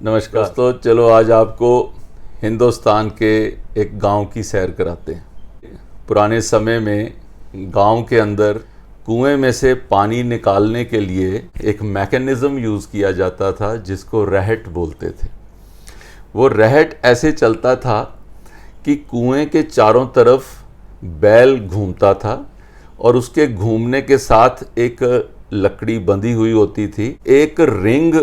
नमस्कार दोस्तों, चलो आज आपको हिंदुस्तान के एक गांव की सैर कराते हैं। पुराने समय में गांव के अंदर कुएं में से पानी निकालने के लिए एक मैकेनिज़्म यूज़ किया जाता था जिसको रहट बोलते थे। वो रहट ऐसे चलता था कि कुएं के चारों तरफ बैल घूमता था और उसके घूमने के साथ एक लकड़ी बंधी हुई होती थी। एक रिंग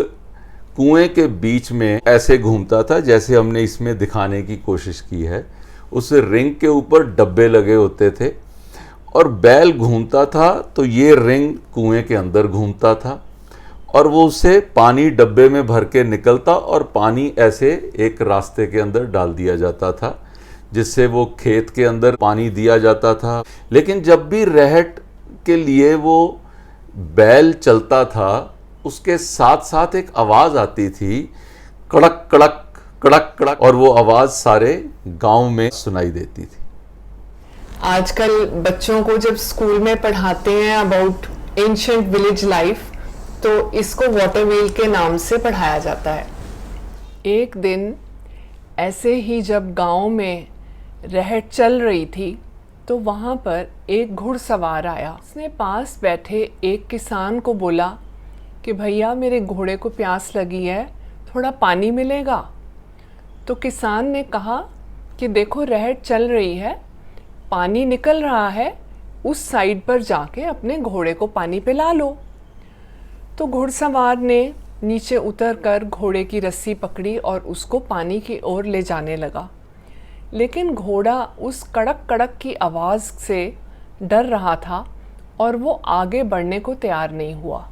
कुएं के बीच में ऐसे घूमता था जैसे हमने इसमें दिखाने की कोशिश की है। उस रिंग के ऊपर डब्बे लगे होते थे और बैल घूमता था तो ये रिंग कुएं के अंदर घूमता था और वो उसे पानी डब्बे में भर के निकलता और पानी ऐसे एक रास्ते के अंदर डाल दिया जाता था जिससे वो खेत के अंदर पानी दिया जाता था। लेकिन जब भी रहट के लिए वो बैल चलता था उसके साथ साथ एक आवाज़ आती थी, कड़क कड़क कड़क कड़क, और वो आवाज़ सारे गांव में सुनाई देती थी। आजकल बच्चों को जब स्कूल में पढ़ाते हैं अबाउट एंशिएंट विलेज लाइफ, तो इसको वाटर व्हील के नाम से पढ़ाया जाता है। एक दिन ऐसे ही जब गांव में रहट चल रही थी तो वहाँ पर एक घुड़सवार आया। उसने पास बैठे एक किसान को बोला कि भैया मेरे घोड़े को प्यास लगी है, थोड़ा पानी मिलेगा। तो किसान ने कहा कि देखो रहट चल रही है, पानी निकल रहा है, उस साइड पर जाके अपने घोड़े को पानी पिला लो। तो घुड़सवार ने नीचे उतरकर घोड़े की रस्सी पकड़ी और उसको पानी की ओर ले जाने लगा। लेकिन घोड़ा उस कड़क कड़क की आवाज़ से डर रहा था और वो आगे बढ़ने को तैयार नहीं हुआ।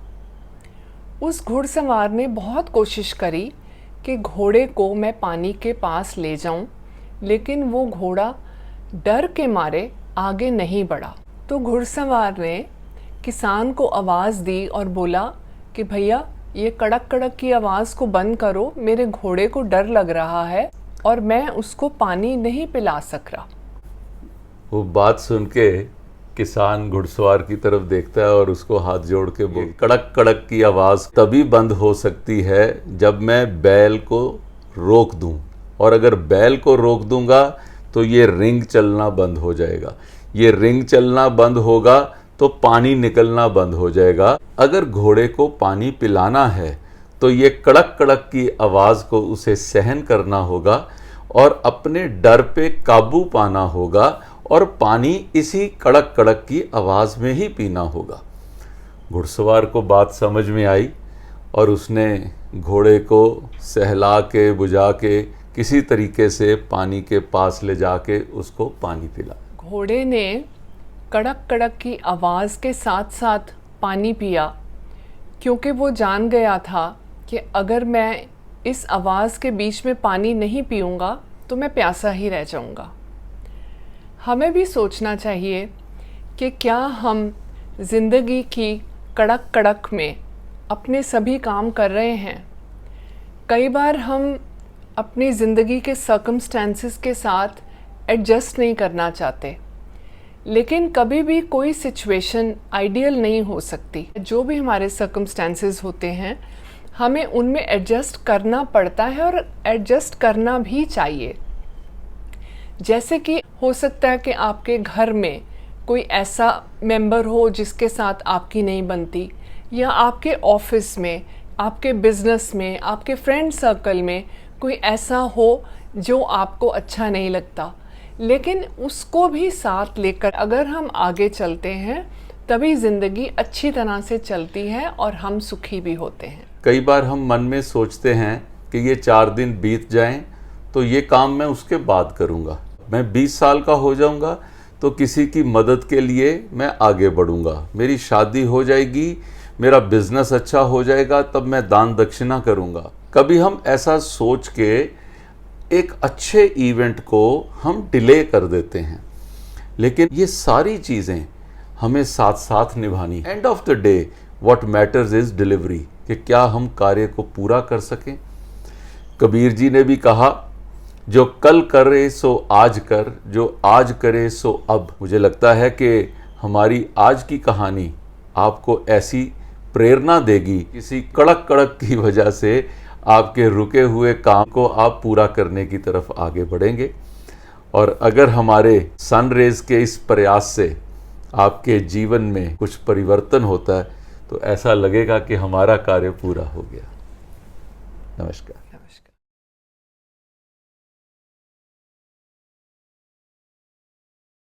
उस घुड़सवार ने बहुत कोशिश करी कि घोड़े को मैं पानी के पास ले जाऊं, लेकिन वो घोड़ा डर के मारे आगे नहीं बढ़ा। तो घुड़सवार ने किसान को आवाज़ दी और बोला कि भैया ये कड़क कड़क की आवाज़ को बंद करो, मेरे घोड़े को डर लग रहा है और मैं उसको पानी नहीं पिला सक रहा। वो बात सुन के किसान घुड़सवार की तरफ देखता है और उसको हाथ जोड़ के बोल, कड़क कड़क की आवाज़ तभी बंद हो सकती है जब मैं बैल को रोक दूं, और अगर बैल को रोक दूंगा तो ये रिंग चलना बंद हो जाएगा। ये रिंग चलना बंद होगा तो पानी निकलना बंद हो जाएगा। अगर घोड़े को पानी पिलाना है तो ये कड़क कड़क की आवाज़ को उसे सहन करना होगा और अपने डर पे काबू पाना होगा और पानी इसी कड़क कड़क की आवाज़ में ही पीना होगा। घुड़सवार को बात समझ में आई और उसने घोड़े को सहला के बुझा के किसी तरीके से पानी के पास ले जाके उसको पानी पिला। घोड़े ने कड़क कड़क की आवाज़ के साथ साथ पानी पिया, क्योंकि वो जान गया था कि अगर मैं इस आवाज़ के बीच में पानी नहीं पीऊँगा तो मैं प्यासा ही रह जाऊँगा। हमें भी सोचना चाहिए कि क्या हम ज़िंदगी की कड़क कड़क में अपने सभी काम कर रहे हैं। कई बार हम अपनी ज़िंदगी के सर्कमस्टेंसेस के साथ एडजस्ट नहीं करना चाहते, लेकिन कभी भी कोई सिचुएशन आइडियल नहीं हो सकती। जो भी हमारे सर्कमस्टेंसेस होते हैं हमें उनमें एडजस्ट करना पड़ता है और एडजस्ट करना भी चाहिए। जैसे कि हो सकता है कि आपके घर में कोई ऐसा मेंबर हो जिसके साथ आपकी नहीं बनती, या आपके ऑफिस में, आपके बिजनेस में, आपके फ्रेंड सर्कल में कोई ऐसा हो जो आपको अच्छा नहीं लगता, लेकिन उसको भी साथ लेकर अगर हम आगे चलते हैं तभी ज़िंदगी अच्छी तरह से चलती है और हम सुखी भी होते हैं। कई बार हम मन में सोचते हैं कि ये 4 दिन बीत जाएं तो ये काम मैं उसके बाद करूँगा, मैं 20 साल का हो जाऊँगा तो किसी की मदद के लिए मैं आगे बढ़ूँगा, मेरी शादी हो जाएगी, मेरा बिजनेस अच्छा हो जाएगा, तब मैं दान दक्षिणा करूँगा। कभी हम ऐसा सोच के एक अच्छे इवेंट को हम डिले कर देते हैं, लेकिन ये सारी चीज़ें हमें साथ साथ निभानी। End of the day what matters is delivery, कि क्या हम कार्य को पूरा कर सकें। कबीर जी ने भी कहा, जो कल करे सो आज कर, जो आज करे सो अब। मुझे लगता है कि हमारी आज की कहानी आपको ऐसी प्रेरणा देगी। किसी कड़क कड़क की वजह से आपके रुके हुए काम को आप पूरा करने की तरफ आगे बढ़ेंगे। और अगर हमारे सन रेज के इस प्रयास से आपके जीवन में कुछ परिवर्तन होता है तो ऐसा लगेगा कि हमारा कार्य पूरा हो गया। नमस्कार।